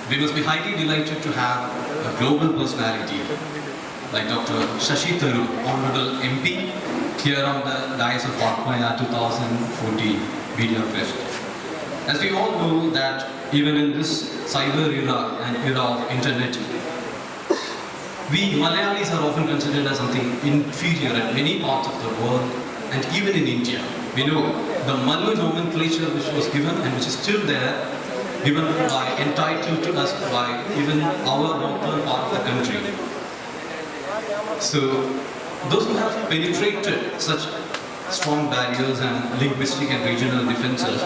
We must be highly delighted to have a global personality like Dr. Shashi Tharoor, Honorable MP, here on the dais of Vagmaya 2014 Media Fest. As we all know that even in this cyber era and era of internet, we Malayalis are often considered as something inferior at many parts of the world and even in India. We know the Malu nomenclature which was given and which is still there, given by, entitled to us by even our northern part of the country. So, those who have penetrated such strong barriers and linguistic and regional defenses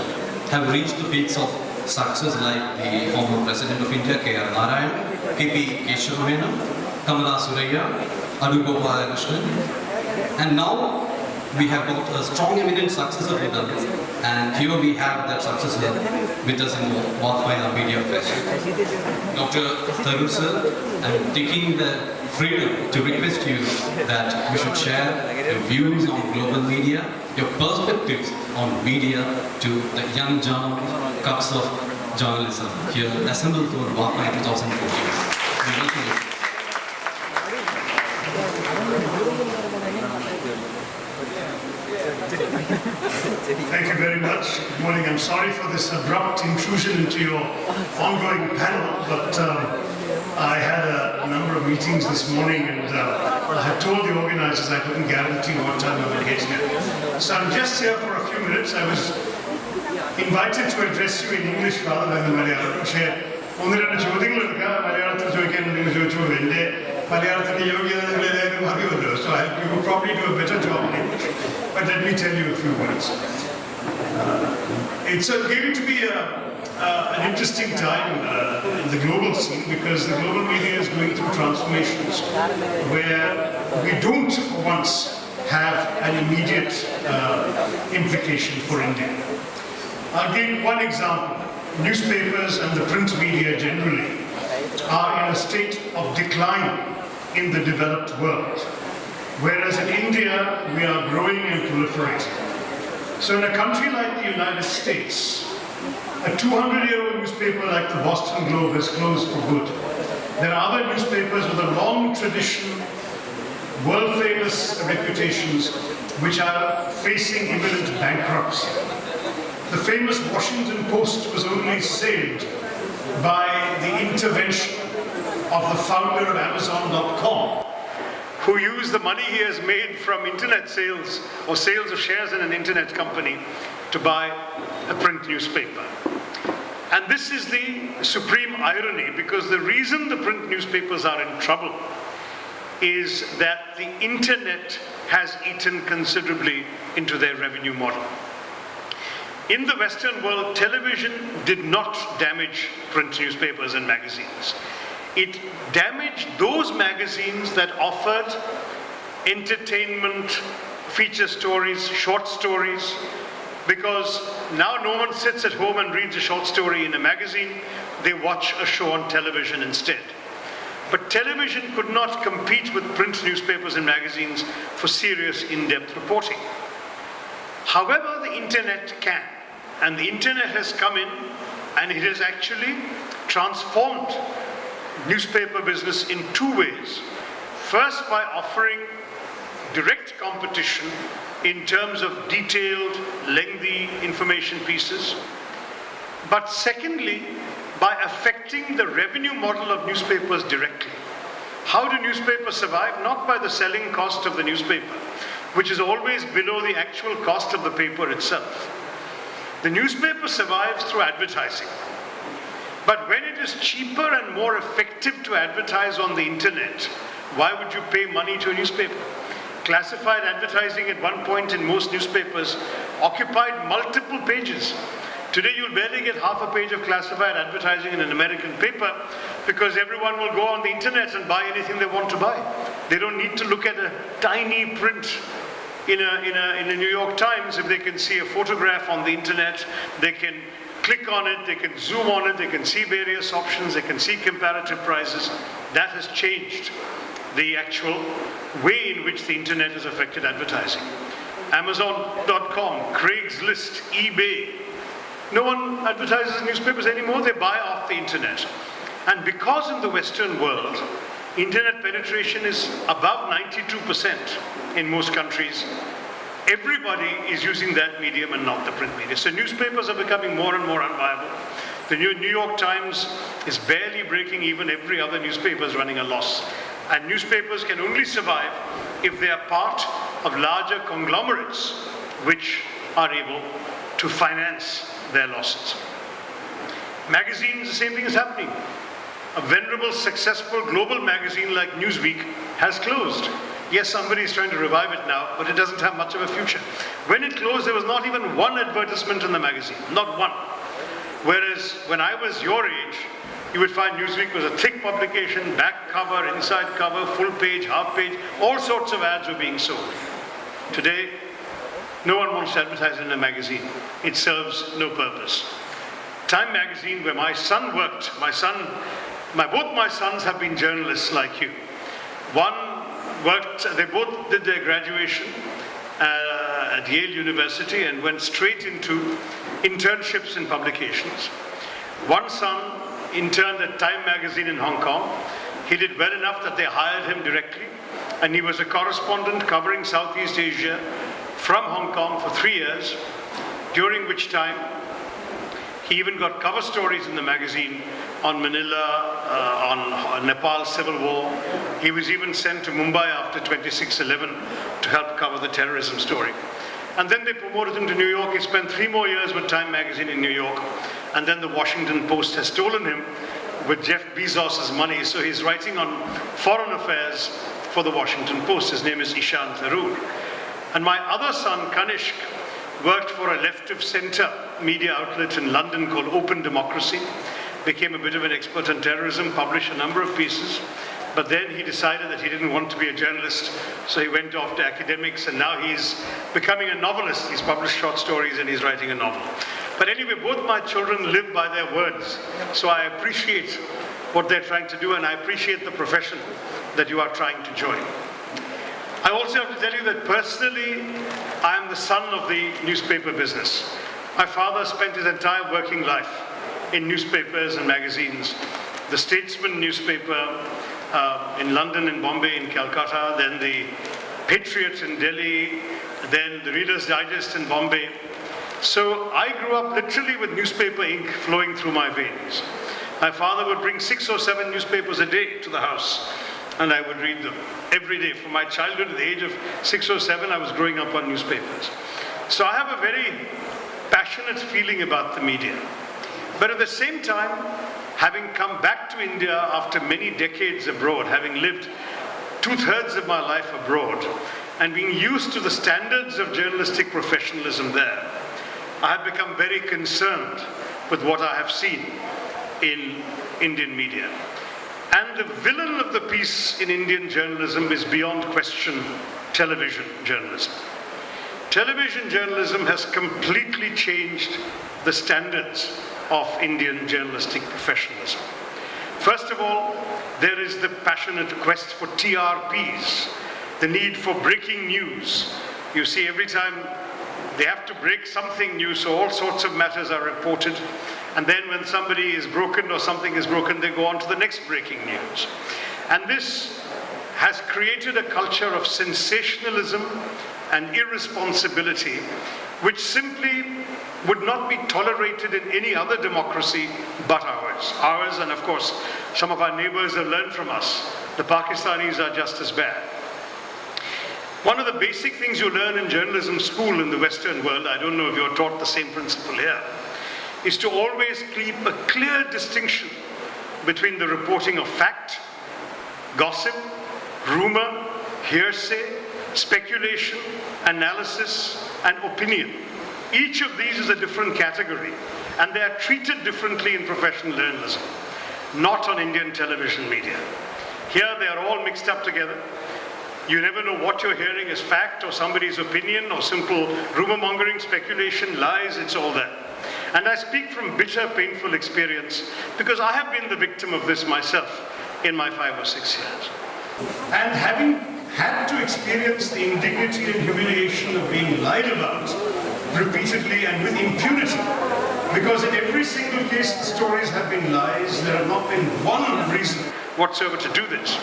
have reached the peaks of success like the former President of India, K.R. Narayan, K.P. Keshavamena, Kamala Suraya, Adu Gopalakrishnan, and now we have got a strong eminent successor with us, and here we have that successor with us in the Vagmaya Media Fest. Dr. Tharoor sir, I'm taking the freedom to request you that you should share your views on global media, your perspectives on media to the young journalists, cups of journalism here assembled for Vagmaya 2014. We welcome you. Thank you very much. Good morning. I'm sorry for this abrupt intrusion into your ongoing panel, but I had a number of meetings this morning and I had told the organizers I couldn't guarantee what time I would get here. So I'm just here for a few minutes. I was invited to address you in English rather than in Malayalam. So we will probably do a better job in English. But let me tell you a few words. It's going to be an interesting time in the global scene because the global media is going through transformations where we don't for once have an immediate implication for India. I'll give one example. Newspapers and the print media generally are in a state of decline in the developed world, whereas in India we are growing and proliferating. So in a country like the United States, a 200-year-old newspaper like the Boston Globe has closed for good. There are other newspapers with a long tradition, world-famous reputations, which are facing imminent bankruptcy. The famous Washington Post was only saved by the intervention of the founder of Amazon.com, who used the money he has made from internet sales or sales of shares in an internet company to buy a print newspaper. And this is the supreme irony, because the reason the print newspapers are in trouble is that the internet has eaten considerably into their revenue model. In the Western world, television did not damage print newspapers and magazines. It damaged those magazines that offered entertainment, feature stories, short stories, because now no one sits at home and reads a short story in a magazine, they watch a show on television instead. But television could not compete with print newspapers and magazines for serious, in-depth reporting. However, the internet can, and the internet has come in and it has actually transformed newspaper business in two ways. First, by offering direct competition in terms of detailed, lengthy information pieces. But secondly, by affecting the revenue model of newspapers directly. How do newspapers survive? Not by the selling cost of the newspaper, which is always below the actual cost of the paper itself. The newspaper survives through advertising. But when it is cheaper and more effective to advertise on the internet, why would you pay money to a newspaper? Classified advertising at one point in most newspapers occupied multiple pages. Today you'll barely get half a page of classified advertising in an American paper because everyone will go on the internet and buy anything they want to buy. They don't need to look at a tiny print in a New York Times. If they can see a photograph on the internet, they can click on it, they can zoom on it, they can see various options, they can see comparative prices. That has changed the actual way in which the internet has affected advertising. Amazon.com, Craigslist, eBay. No one advertises newspapers anymore, they buy off the internet. And because in the Western world, internet penetration is above 92% in most countries, everybody is using that medium and not the print media. So newspapers are becoming more and more unviable. The New York Times is barely breaking even. Every other newspaper is running a loss. And newspapers can only survive if they are part of larger conglomerates which are able to finance their losses. Magazines, the same thing is happening. A venerable, successful global magazine like Newsweek has closed. Yes, somebody is trying to revive it now, but it doesn't have much of a future. When it closed, there was not even one advertisement in the magazine, not one. Whereas when I was your age, you would find Newsweek was a thick publication, back cover, inside cover, full page, half page, all sorts of ads were being sold. Today, no one wants to advertise in a magazine. It serves no purpose. Time magazine, where my son worked, both my sons have been journalists like you. One worked, they both did their graduation at Yale University and went straight into internships in publications. One son interned at Time magazine in Hong Kong. He did well enough that they hired him directly, and he was a correspondent covering Southeast Asia from Hong Kong for 3 years, during which time he even got cover stories in the magazine on Manila, on Nepal's civil war. He was even sent to Mumbai after 26/11 to help cover the terrorism story. And then they promoted him to New York. He spent 3 more years with Time magazine in New York. And then the Washington Post has stolen him with Jeff Bezos' money. So he's writing on foreign affairs for the Washington Post. His name is Shashi Tharoor. And my other son, Kanishk, worked for a left-of-center media outlet in London called Open Democracy, became a bit of an expert on terrorism, published a number of pieces, but then he decided that he didn't want to be a journalist, so he went off to academics, and now he's becoming a novelist. He's published short stories and he's writing a novel. But anyway, both my children live by their words, so I appreciate what they're trying to do, and I appreciate the profession that you are trying to join. I also have to tell you that personally, I am the son of the newspaper business. My father spent his entire working life in newspapers and magazines. The Statesman newspaper in London, in Bombay, in Calcutta, then the Patriot in Delhi, then the Reader's Digest in Bombay. So I grew up literally with newspaper ink flowing through my veins. My father would bring 6 or 7 newspapers a day to the house, and I would read them every day. From my childhood to the age of 6 or 7, I was growing up on newspapers. So I have a very passionate feeling about the media. But at the same time, having come back to India after many decades abroad, having lived 2/3 of my life abroad, and being used to the standards of journalistic professionalism there, I have become very concerned with what I have seen in Indian media. And the villain of the piece in Indian journalism is beyond question television journalism. Television journalism has completely changed the standards of Indian journalistic professionalism. First of all, there is the passionate quest for TRPs, the need for breaking news. You see, every time they have to break something new, so all sorts of matters are reported. And then when somebody is broken or something is broken, they go on to the next breaking news. And this has created a culture of sensationalism and irresponsibility, which simply would not be tolerated in any other democracy but ours. Ours, and of course, some of our neighbors have learned from us. The Pakistanis are just as bad. One of the basic things you learn in journalism school in the Western world, I don't know if you're taught the same principle here, is to always keep a clear distinction between the reporting of fact, gossip, rumor, hearsay, speculation, analysis, and opinion. Each of these is a different category, and they are treated differently in professional journalism, not on Indian television media. Here they are all mixed up together. You never know what you're hearing is fact or somebody's opinion or simple rumor mongering, speculation, lies, it's all there. And I speak from bitter, painful experience because I have been the victim of this myself in my 5 or 6 years. And having had to experience the indignity and humiliation of being lied about repeatedly and with impunity, Because in every single case the stories have been lies. There have not been one reason whatsoever to do this.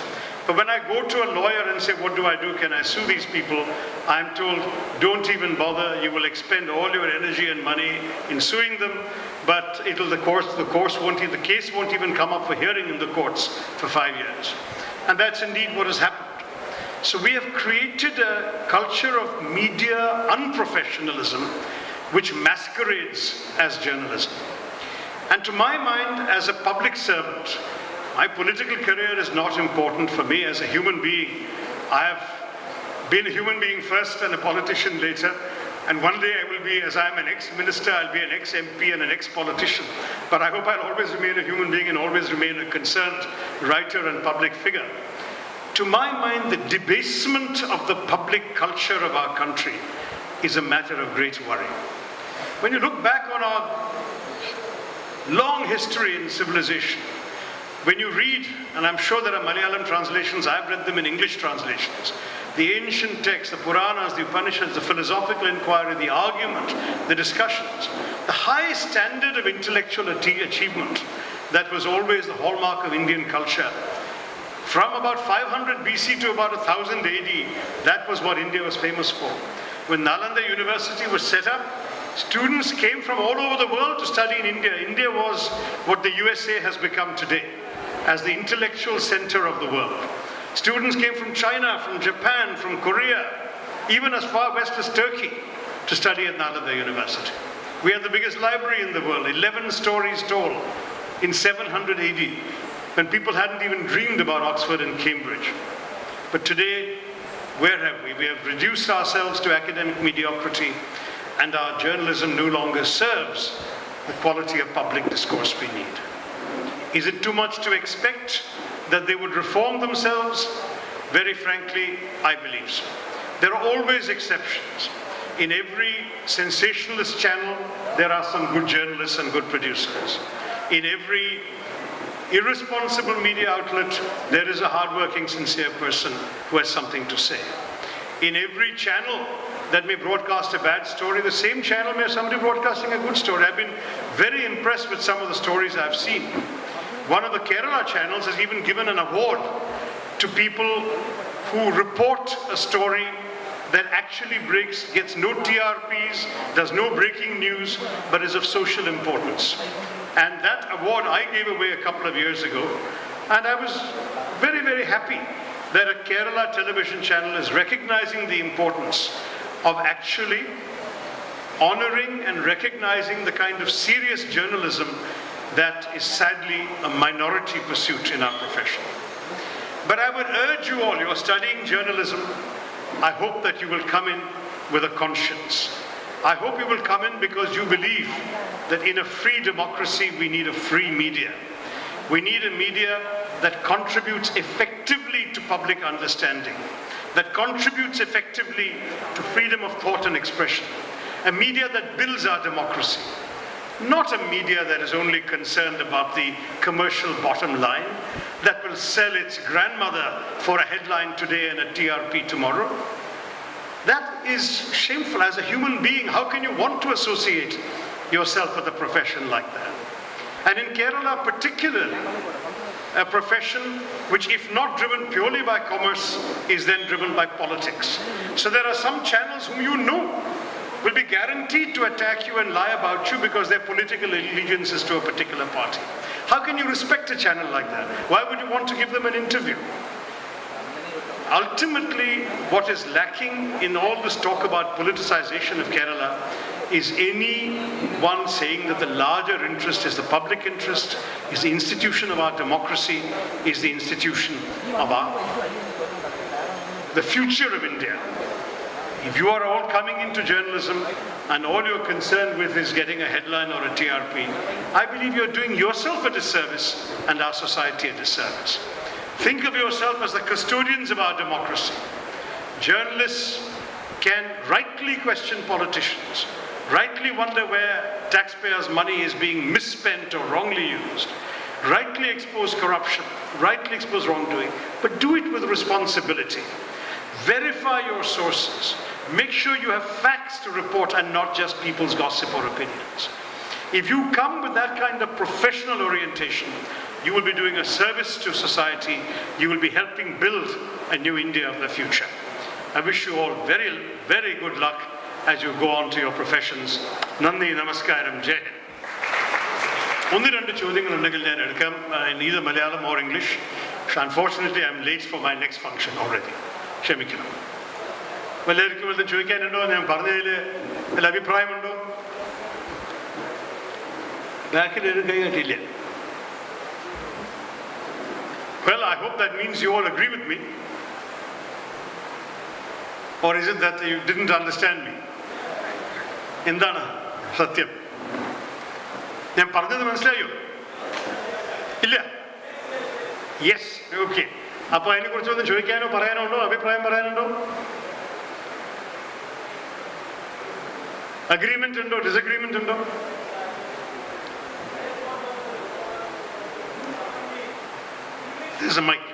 But when I go to a lawyer and say, what do? Can I sue these people? I'm told, don't even bother. You will expend all your energy and money in suing them, but the case won't even come up for hearing in the courts for 5 years. And that's indeed what has happened. So we have created a culture of media unprofessionalism which masquerades as journalism. And to my mind, as a public servant, my political career is not important for me as a human being. I have been a human being first and a politician later. And one day I will be, as I'm an ex-minister, I'll be an ex-MP and an ex-politician. But I hope I'll always remain a human being and always remain a concerned writer and public figure. To my mind, the debasement of the public culture of our country is a matter of great worry. When you look back on our long history in civilization, when you read, and I'm sure there are Malayalam translations, I've read them in English translations, the ancient texts, the Puranas, the Upanishads, the philosophical inquiry, the argument, the discussions, the high standard of intellectual achievement that was always the hallmark of Indian culture. From about 500 BC to about 1000 AD, that was what India was famous for. When Nalanda University was set up, students came from all over the world to study in India. India was what the USA has become today, as the intellectual center of the world. Students came from China, from Japan, from Korea, even as far west as Turkey, to study at Nalanda University. We had the biggest library in the world, 11 stories tall, in 700 AD, when people hadn't even dreamed about Oxford and Cambridge. But today, where have we? We have reduced ourselves to academic mediocrity, and our journalism no longer serves the quality of public discourse we need. Is it too much to expect that they would reform themselves? Very frankly, I believe so. There are always exceptions. In every sensationalist channel, there are some good journalists and good producers. In every irresponsible media outlet, there is a hardworking, sincere person who has something to say. In every channel that may broadcast a bad story, the same channel may have somebody broadcasting a good story. I've been very impressed with some of the stories I've seen. One of the Kerala channels has even given an award to people who report a story that actually gets no TRPs, does no breaking news, but is of social importance. And that award I gave away a couple of years ago, and I was very, very happy that a Kerala television channel is recognizing the importance of actually honoring and recognizing the kind of serious journalism that is sadly a minority pursuit in our profession. But I would urge you all, you're studying journalism, I hope that you will come in with a conscience. I hope you will come in because you believe that in a free democracy we need a free media. We need a media that contributes effectively to public understanding, that contributes effectively to freedom of thought and expression, a media that builds our democracy, not a media that is only concerned about the commercial bottom line, that will sell its grandmother for a headline today and a TRP tomorrow. That is shameful. As a human being, how can you want to associate yourself with a profession like that? And in Kerala particularly, a profession which, if not driven purely by commerce, is then driven by politics. So there are some channels whom you know will be guaranteed to attack you and lie about you because their political allegiance is to a particular party. How can you respect a channel like that? Why would you want to give them an interview? Ultimately, what is lacking in all this talk about politicization of Kerala is anyone saying that the larger interest is the public interest, is the institution of our democracy, is the institution of the future of India. If you are all coming into journalism and all you're concerned with is getting a headline or a TRP, I believe you're doing yourself a disservice and our society a disservice. Think of yourself as the custodians of our democracy. Journalists can rightly question politicians, rightly wonder where taxpayers' money is being misspent or wrongly used, rightly expose corruption, rightly expose wrongdoing, but do it with responsibility. Verify your sources. Make sure you have facts to report and not just people's gossip or opinions. If you come with that kind of professional orientation, you will be doing a service to society. You will be helping build a new India of the future. I wish you all very, very good luck as you go on to your professions. Nandi, namaskaram, jai hind. ഒന്ന് രണ്ട് ചോദ്യങ്ങളുണ്ടെങ്കിൽ ഞാൻ എടുക്കാം, either Malayalam or English. Unfortunately, I'm late for my next function already. ക്ഷമിക്കണം. വല്ലവർക്കും വല്ലതും ചോദിക്കാനുണ്ടോ? ഞാൻ പറഞ്ഞതിൽ വല്ല അഭിപ്രായമുണ്ടോ? ബാക്കിൽ ഒരു കൈ കെട്ടിയില്ല. Well, I hope that means you all agree with me. Or is it that you didn't understand me? എന്താണ് സത്യം? ഞാൻ പറഞ്ഞത് മനസ്സിലായോ? ഇല്ല? Yes, okay. അപ്പോൾ അതിനെക്കുറിച്ചൊന്നും ചോദിക്കാനോ പറയാനോ ഉണ്ടോ? അഭിപ്രായം പറയാനുണ്ടോ? അഗ്രിമെന്റ് ഉണ്ടോ? ഡിസഗ്രിമെന്റ് ഉണ്ടോ? There's a mic.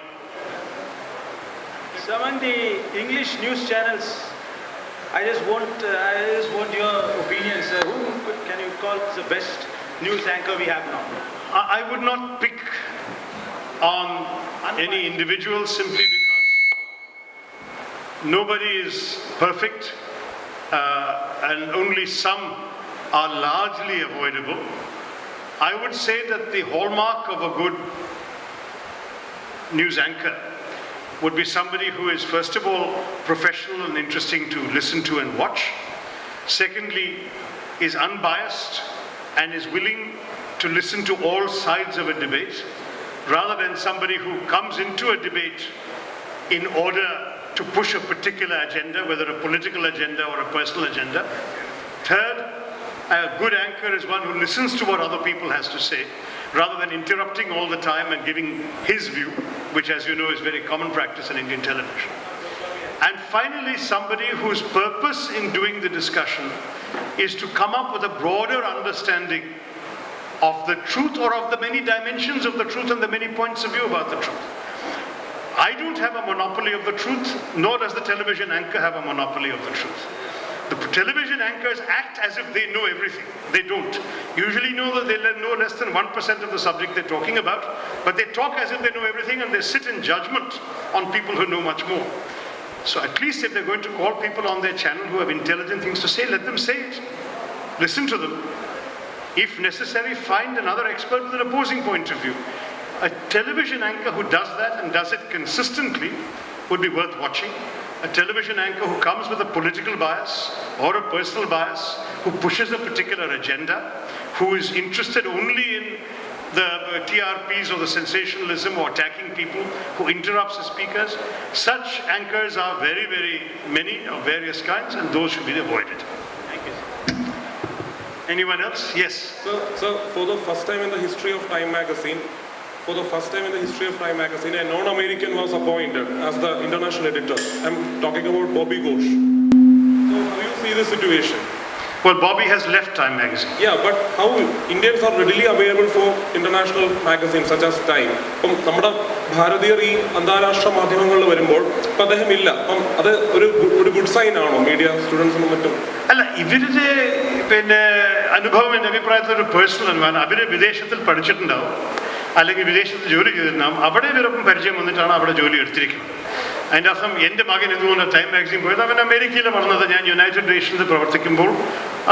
Among the English news channels, I just want your opinions. Who can you call the best news anchor we have now? I would not pick on any individual simply because nobody is perfect and only some are largely avoidable. I would say that the hallmark of a good news anchor would be somebody who is, first of all, professional and interesting to listen to and watch. Secondly, is unbiased and is willing to listen to all sides of a debate, rather than somebody who comes into a debate in order to push a particular agenda, whether a political agenda or a personal agenda. Third, a good anchor is one who listens to what other people has to say, rather than interrupting all the time and giving his view, which, as you know, is very common practice in Indian television. And finally, somebody whose purpose in doing the discussion is to come up with a broader understanding of the truth, or of the many dimensions of the truth and the many points of view about the truth. I don't have a monopoly of the truth, nor does the television anchor have a monopoly of the truth. The television anchors act as if they know everything. They don't. Usually know that they know less than 1% of the subject they're talking about, but they talk as if they know everything, and they sit in judgment on people who know much more. So at least if they're going to call people on their channel who have intelligent things to say, let them say it. Listen to them. If necessary, find another expert with an opposing point of view. A television anchor who does that and does it consistently would be worth watching. A television anchor who comes with a political bias or a personal bias, who pushes a particular agenda, who is interested only in the TRPs or the sensationalism or attacking people, who interrupts the speakers. Such anchors are very, very many of various kinds, and those should be avoided. Thank you. Anyone else? Yes. So for the first time in the history of Time magazine, a non-American was appointed as the international editor. I'm talking about Bobby Ghosh. So how do you see the situation? Well, Bobby has left Time magazine. Yeah, but how Indians are readily available for international magazines such as Time? നമ്മുടെ ഭാരതീയർ ഈ അന്താരാഷ്ട്ര മാധ്യമങ്ങളിൽ വരുമ്പോൾ ഇപ്പം അദ്ദേഹം ഇല്ല. അപ്പം അത് ഒരു ഗുഡ് സൈൻ ആണോ മീഡിയ സ്റ്റുഡൻസിനും മറ്റും? അല്ല, ഇവരുടെ അനുഭവം എൻ്റെ അഭിപ്രായത്തിൽ ഒരു പേഴ്സണൽ അനുഭവമാണ്. അവർ വിദേശത്തിൽ പഠിച്ചിട്ടുണ്ടാവും, അല്ലെങ്കിൽ വിദേശത്ത് ജോലി ചെയ്തിട്ടുണ്ടാകും. അവിടെ ഇവരൊപ്പം പരിചയം വന്നിട്ടാണ് അവിടെ ജോലി എടുത്തിരിക്കുന്നത്. അതിൻ്റെ അർത്ഥം എൻ്റെ മകൻ എന്തുകൊണ്ടാണ് ടൈം മാഗസിൻ പോയത്? അവൻ അമേരിക്കയിൽ വളർന്നത്. ഞാൻ യുണൈറ്റഡ് നേഷൻസിൽ പ്രവർത്തിക്കുമ്പോൾ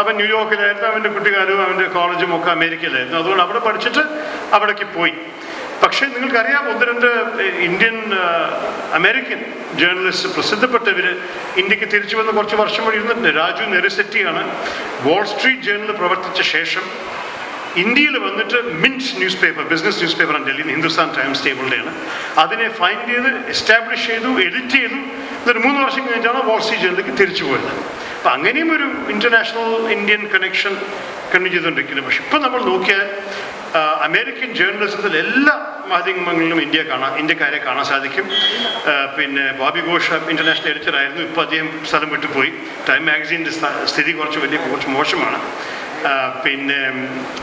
അവൻ ന്യൂയോർക്കിലായിരുന്നു. അവൻ്റെ കുട്ടിക്കാലവും അവൻ്റെ കോളേജും ഒക്കെ അമേരിക്കയിലായിരുന്നു. അതുകൊണ്ട് അവിടെ പഠിച്ചിട്ട് അവിടേക്ക് പോയി. പക്ഷേ നിങ്ങൾക്കറിയാം, ഒന്ന് രണ്ട് ഇന്ത്യൻ അമേരിക്കൻ ജേർണലിസ്റ്റ് പ്രസിദ്ധപ്പെട്ടവർ ഇന്ത്യക്ക് തിരിച്ചു വന്ന് കുറച്ച് വർഷം വഴി ഇരുന്നിട്ടുണ്ട്. രാജു നെറിസെറ്റിയാണ് വാൾ സ്ട്രീറ്റ് ജേർണലിൽ പ്രവർത്തിച്ച ശേഷം ഇന്ത്യയിൽ വന്നിട്ട് mint newspaper, business news പേപ്പറാണ് ഡൽഹിയിൽ ഹിന്ദുസ്ഥാൻ ടൈംസ് ടേബിളുടെയാണ്. അതിനെ ഫൈൻഡ് ചെയ്ത് എസ്റ്റാബ്ലിഷ് ചെയ്തു, എഡിറ്റ് ചെയ്തു. എന്നിട്ട് 3 വർഷം കഴിഞ്ഞിട്ടാണ് വാൾ സ്ട്രീറ്റ് ജേർണലിലേക്ക് തിരിച്ചു പോയത്. അപ്പം അങ്ങനെയും ഒരു ഇൻ്റർനാഷണൽ ഇന്ത്യൻ കണക്ഷൻ കണ്ടിന്യൂ ചെയ്തുകൊണ്ടിരിക്കുന്നത്. പക്ഷെ ഇപ്പം നമ്മൾ നോക്കിയാൽ അമേരിക്കൻ ജേർണലിസത്തിൽ എല്ലാ മാധ്യമങ്ങളിലും ഇന്ത്യക്കാരെ കാണാൻ സാധിക്കും. പിന്നെ ബോബി ഘോഷ് ഇൻ്റർനാഷണൽ എഡിറ്റർ ആയിരുന്നു. ഇപ്പോൾ അദ്ദേഹം സ്ഥലം വിട്ടുപോയി. ടൈം മാഗസീൻ്റെ സ്ഥിതി കുറച്ച് മോശമാണ്. പിന്നെ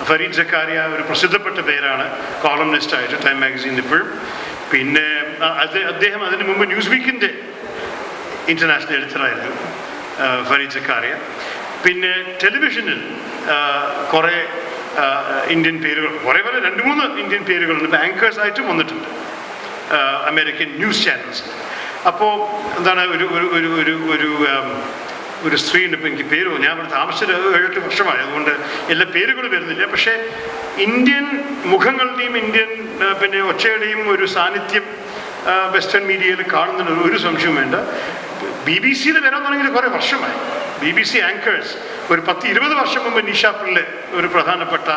ഫരീദ് സക്കാരിയ ഒരു പ്രസിദ്ധപ്പെട്ട പേരാണ്, കോളംനിസ്റ്റായിട്ട് ടൈം മാഗസീൻ ഇപ്പോഴും. പിന്നെ അദ്ദേഹം അതിന് മുമ്പ് ന്യൂസ് വീക്കിൻ്റെ ഇൻ്റർനാഷണൽ എഡിറ്ററായിരുന്നു ഫരീദ് സക്കാരിയ. പിന്നെ ടെലിവിഷനിൽ കുറേ ഇന്ത്യൻ പേരുകൾ, കുറേ 2-3 ഇന്ത്യൻ പേരുകളുണ്ട്, ഇപ്പോൾ ആങ്കേഴ്സായിട്ടും വന്നിട്ടുണ്ട് അമേരിക്കൻ ന്യൂസ് ചാനൽസ്. അപ്പോൾ എന്താണ് ഒരു സ്ത്രീയുണ്ട്, ഇപ്പോൾ എനിക്ക് പേര് ഞാൻ ഇവിടെ താമസിച്ചത് 7-8 വർഷമായി, അതുകൊണ്ട് എല്ലാ പേരുകളും വരുന്നില്ല. പക്ഷേ ഇന്ത്യൻ മുഖങ്ങളുടെയും ഇന്ത്യൻ പിന്നെ ഒച്ചയുടെയും ഒരു സാന്നിധ്യം വെസ്റ്റേൺ മീഡിയയിൽ കാണുന്നതിന് ഒരു സംശയവും വേണ്ട. BBC-യിൽ വരാൻ തുടങ്ങിയിട്ട് കുറേ വർഷമായി. BBC ആങ്കേഴ്സ് ഒരു 10-20 വർഷം മുമ്പ് നിഷ പിള്ളെ ഒരു പ്രധാനപ്പെട്ട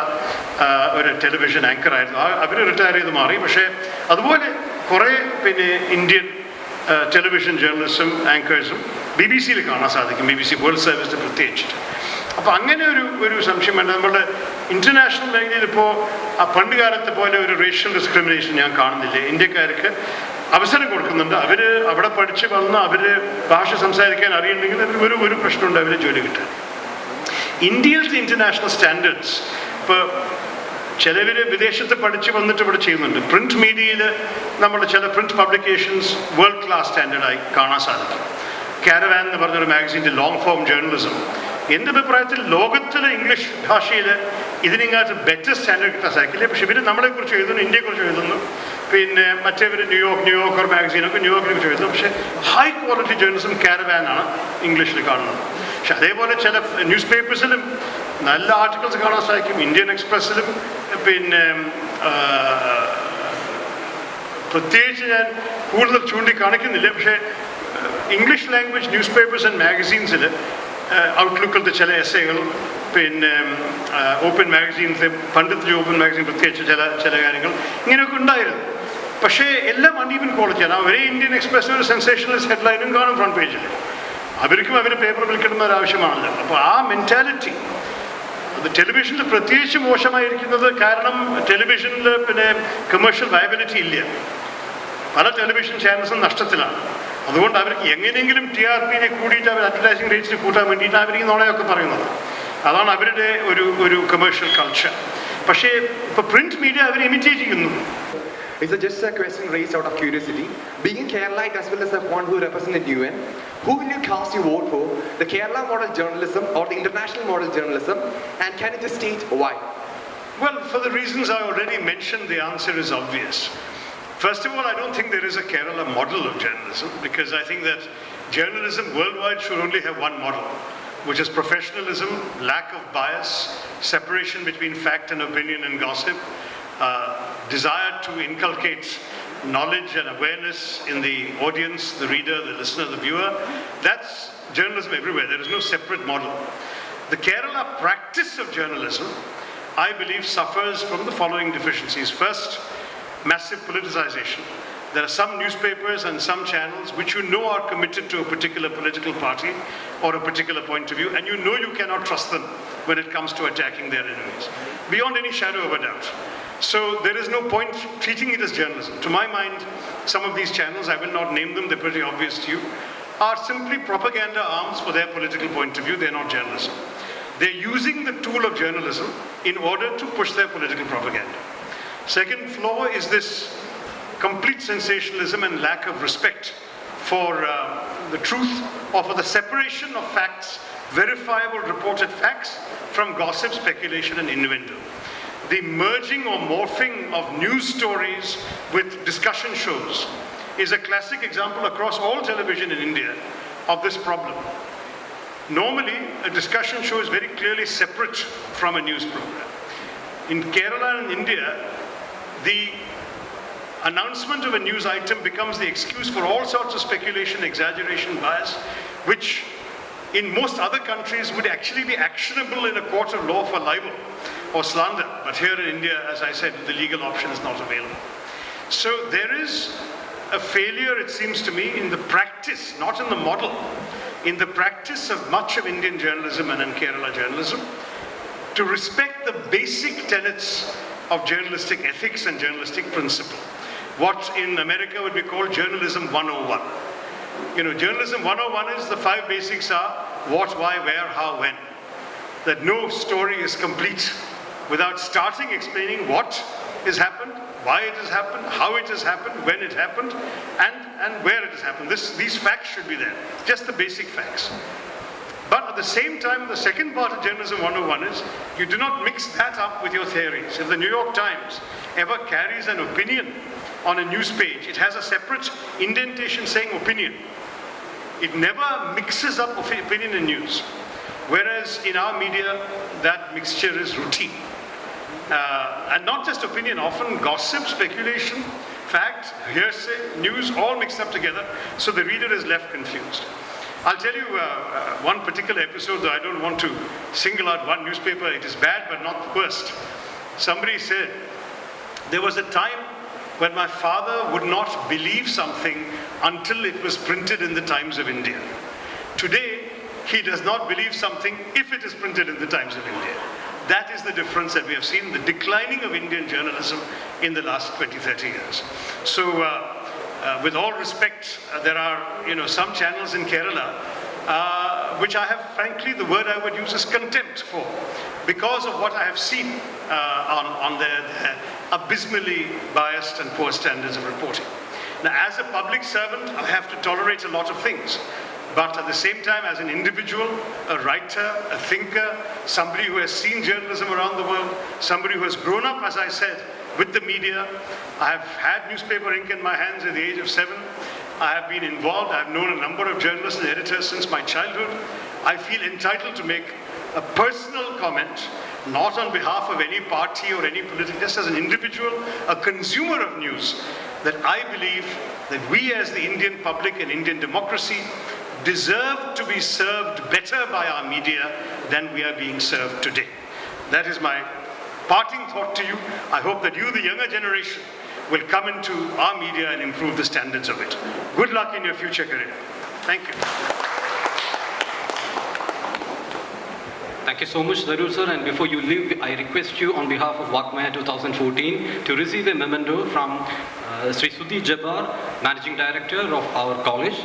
ഒരു ടെലിവിഷൻ ആങ്കറായിരുന്നു. അവർ റിട്ടയർ ചെയ്ത് മാറി. പക്ഷേ അതുപോലെ കുറേ പിന്നെ ഇന്ത്യൻ ടെലിവിഷൻ ജേർണലിസ്റ്റും ആങ്കേഴ്സും BBC-യിൽ കാണാൻ സാധിക്കും, BBC വേൾഡ് സർവീസിൽ പ്രത്യേകിച്ചിട്ട്. അപ്പോൾ അങ്ങനെ ഒരു സംശയം വേണ്ട. നമ്മളുടെ ഇൻ്റർനാഷണൽ മേഖലയിൽ ഇപ്പോൾ ആ പണ്ട് കാലത്തെ പോലെ ഒരു റേഷ്യൽ ഡിസ്ക്രിമിനേഷൻ ഞാൻ കാണുന്നില്ല. ഇന്ത്യക്കാർക്ക് അവസരം കൊടുക്കുന്നുണ്ട്. അവർ അവിടെ പഠിച്ച് വന്ന് അവർ ഭാഷ സംസാരിക്കാൻ അറിയുന്നുണ്ടെങ്കിൽ അതിന് ഒരു പ്രശ്നമുണ്ട്, അവർ ജോലി കിട്ടാൻ. ഇന്ത്യയിലത്തെ ഇൻ്റർനാഷണൽ സ്റ്റാൻഡേർഡ്സ് ഇപ്പോൾ ചിലവർ വിദേശത്ത് പഠിച്ച് വന്നിട്ട് ഇവിടെ ചെയ്യുന്നുണ്ട്. പ്രിൻറ്റ് മീഡിയയിൽ നമ്മുടെ ചില പ്രിൻറ്റ് പബ്ലിക്കേഷൻസ് വേൾഡ് ക്ലാസ് സ്റ്റാൻഡേർഡായി കാണാൻ സാധിക്കും. കാരവാൻ എന്ന് പറഞ്ഞൊരു മാഗസീൻ്റെ ലോങ് ഫോം ജേർണലിസം എൻ്റെ അഭിപ്രായത്തിൽ ലോകത്തിലെ ഇംഗ്ലീഷ് ഭാഷയിൽ ഇതിനെങ്ങാട്ട് ബെറ്റർ സ്റ്റാൻഡേർഡ് കിട്ടാൻ സാധിക്കില്ല. പക്ഷേ ഇവർ നമ്മളെക്കുറിച്ച് എഴുതുന്നു, ഇന്ത്യയെക്കുറിച്ച് എഴുതുന്നു. പിന്നെ മറ്റേവർ ന്യൂയോർക്കർ മാഗസീനൊക്കെ ന്യൂയോർക്കിനെ കുറിച്ച് എഴുതുന്നു. പക്ഷേ ഹൈ ക്വാളിറ്റി ജേർണലിസം കാരവാനാണ് ഇംഗ്ലീഷിൽ കാണുന്നത്. പക്ഷെ അതേപോലെ ചില ന്യൂസ് പേപ്പേഴ്സിലും നല്ല ആർട്ടിക്കിൾസ് കാണാൻ സാധിക്കും. ഇന്ത്യൻ എക്സ്പ്രസ്സിലും പിന്നെ പ്രത്യേകിച്ച് ഞാൻ കൂടുതൽ ചൂണ്ടിക്കാണിക്കുന്നില്ല. പക്ഷേ English language news papers and മാഗസീൻസിൽ ഔട്ട്ലുക്കിലത്തെ ചില എസ്സേകൾ, പിന്നെ ഓപ്പൺ മാഗസീൻസിലെ പണ്ടത്തെ ഓപ്പൺ മാഗസീൻ പ്രത്യേകിച്ച് ചില കാര്യങ്ങൾ ഇങ്ങനെയൊക്കെ ഉണ്ടായിരുന്നു. പക്ഷേ എല്ലാം അൺഈവൻ ക്വാളിറ്റിയാണ്. ഒരേ ഇന്ത്യൻ എക്സ്പ്രസ് ഒരു സെൻസേഷണലിസ്റ്റ് ഹെഡ്ലൈനും കാണും ഫ്രണ്ട് പേജിൽ. അവർക്കും അവർ പേപ്പർ വിൽക്കിടുന്ന ഒരാവശ്യമാണല്ലോ. അപ്പോൾ ആ മെൻറ്റാലിറ്റി അത് ടെലിവിഷനിൽ പ്രത്യേകിച്ച് മോശമായിരിക്കുന്നത് കാരണം ടെലിവിഷനിൽ പിന്നെ കമേഴ്ഷ്യൽ വയബിലിറ്റി ഇല്ല. പല ടെലിവിഷൻ ചാനൽസും നഷ്ടത്തിലാണ്. അതുകൊണ്ട് അവർക്ക് എങ്ങനെയെങ്കിലും TRP-നെ കൂടിയിട്ട് അവർ അഡ്വർടൈസിങ് റേറ്റ്സിന് കൂട്ടാൻ വേണ്ടിയിട്ട് അവർ ഈ നുണയൊക്കെ പറയുന്നത്. അതാണ് അവരുടെ ഒരു കമേഴ്ഷ്യൽ കൾച്ചർ. പക്ഷേ ഇപ്പോൾ പ്രിന്റ് മീഡിയ അവർ ഇമിറ്റേറ്റ് ചെയ്യുന്നു. It's just a question raised out of curiosity. Being a Keralite as well as one who represented UN, who will you cast your vote for? The Kerala model journalism or the international model journalism? And can you just state why? Well, for the reasons I already mentioned, the answer is obvious. First of all, I don't think there is a Kerala model of journalism, because I think that journalism worldwide should only have one model, which is professionalism, lack of bias, separation between fact and opinion and gossip, desire to inculcate knowledge and awareness in the audience, the reader, the listener, the viewer. That's journalism everywhere. There is no separate model. The Kerala practice of journalism, I believe, suffers from the following deficiencies. First, massive politicization. There are some newspapers and some channels which you know are committed to a particular political party or a particular point of view, and you know you cannot trust them when it comes to attacking their enemies, beyond any shadow of a doubt. So there is no point treating it as journalism. To my mind, some of these channels, I will not name them, they're pretty obvious to you, are simply propaganda arms for their political point of view. They're not journalism. They're using the tool of journalism in order to push their political propaganda. Second flaw is this complete sensationalism and lack of respect for the truth or for the separation of facts, verifiable reported facts, from gossip, speculation and innuendo. The merging or morphing of news stories with discussion shows is a classic example across all television in India of this problem. Normally, a discussion show is very clearly separate from a news program. In Kerala and India, the announcement of a news item becomes the excuse for all sorts of speculation, exaggeration, bias, which in most other countries would actually be actionable in a court of law for libel or slander. But here in India, as I said, the legal option is not available. So there is a failure, it seems to me, in the practice, not in the model, in the practice of much of Indian journalism and in Kerala journalism, to respect the basic tenets of journalistic ethics and journalistic principle. What in America would be called journalism 101. You know, journalism 101 is the 5 basics are what, why, where, how, when. That no story is complete without starting explaining what has happened, why it has happened, how it has happened, when it happened, and where it has happened. These facts should be there, just the basic facts. But at at the same time, the second part of Journalism 101 is you do not mix that up with your theories. If the New York Times ever carries an opinion on a news page, it has a separate indentation saying opinion. It never mixes up opinion and news. Whereas in our media, that mixture is routine. And not just opinion, often gossip, speculation, fact, hearsay, news, all mixed up together, so the reader is left confused. I'll tell you one particular episode, though I don't want to single out one newspaper. It is bad, but not the worst. Somebody said, there was a time when my father would not believe something until it was printed in the Times of India. Today, he does not believe something if it is printed in the Times of India. That is the difference that we have seen, the declining of Indian journalism in the last 20, 30 years. So, with all respect, there are some channels in Kerala which I have, frankly, the word I would use is contempt for, because of what I have seen on their abysmally biased and poor standards of reporting. Now, as a public servant, I have to tolerate a lot of things. But at the same time, as an individual, a writer, a thinker, somebody who has seen journalism around the world, somebody who has grown up, as I said, with the media. I have had newspaper ink in my hands at the age of 7. I have been involved. I have known a number of journalists and editors since my childhood. I feel entitled to make a personal comment, not on behalf of any party or any political, just as an individual, a consumer of news, that I believe that we as the Indian public and Indian democracy deserve to be served better by our media than we are being served today. That is my parting thought to you. I hope that you, the younger generation, will come into our media and improve the standards of it. Good luck in your future career. Thank you. Thank you so much, Tharoor sir. And before you leave, I request you on behalf of Vagmaya 2014 to receive a memento from Sri Sudhi Jabbar, Managing Director of our college.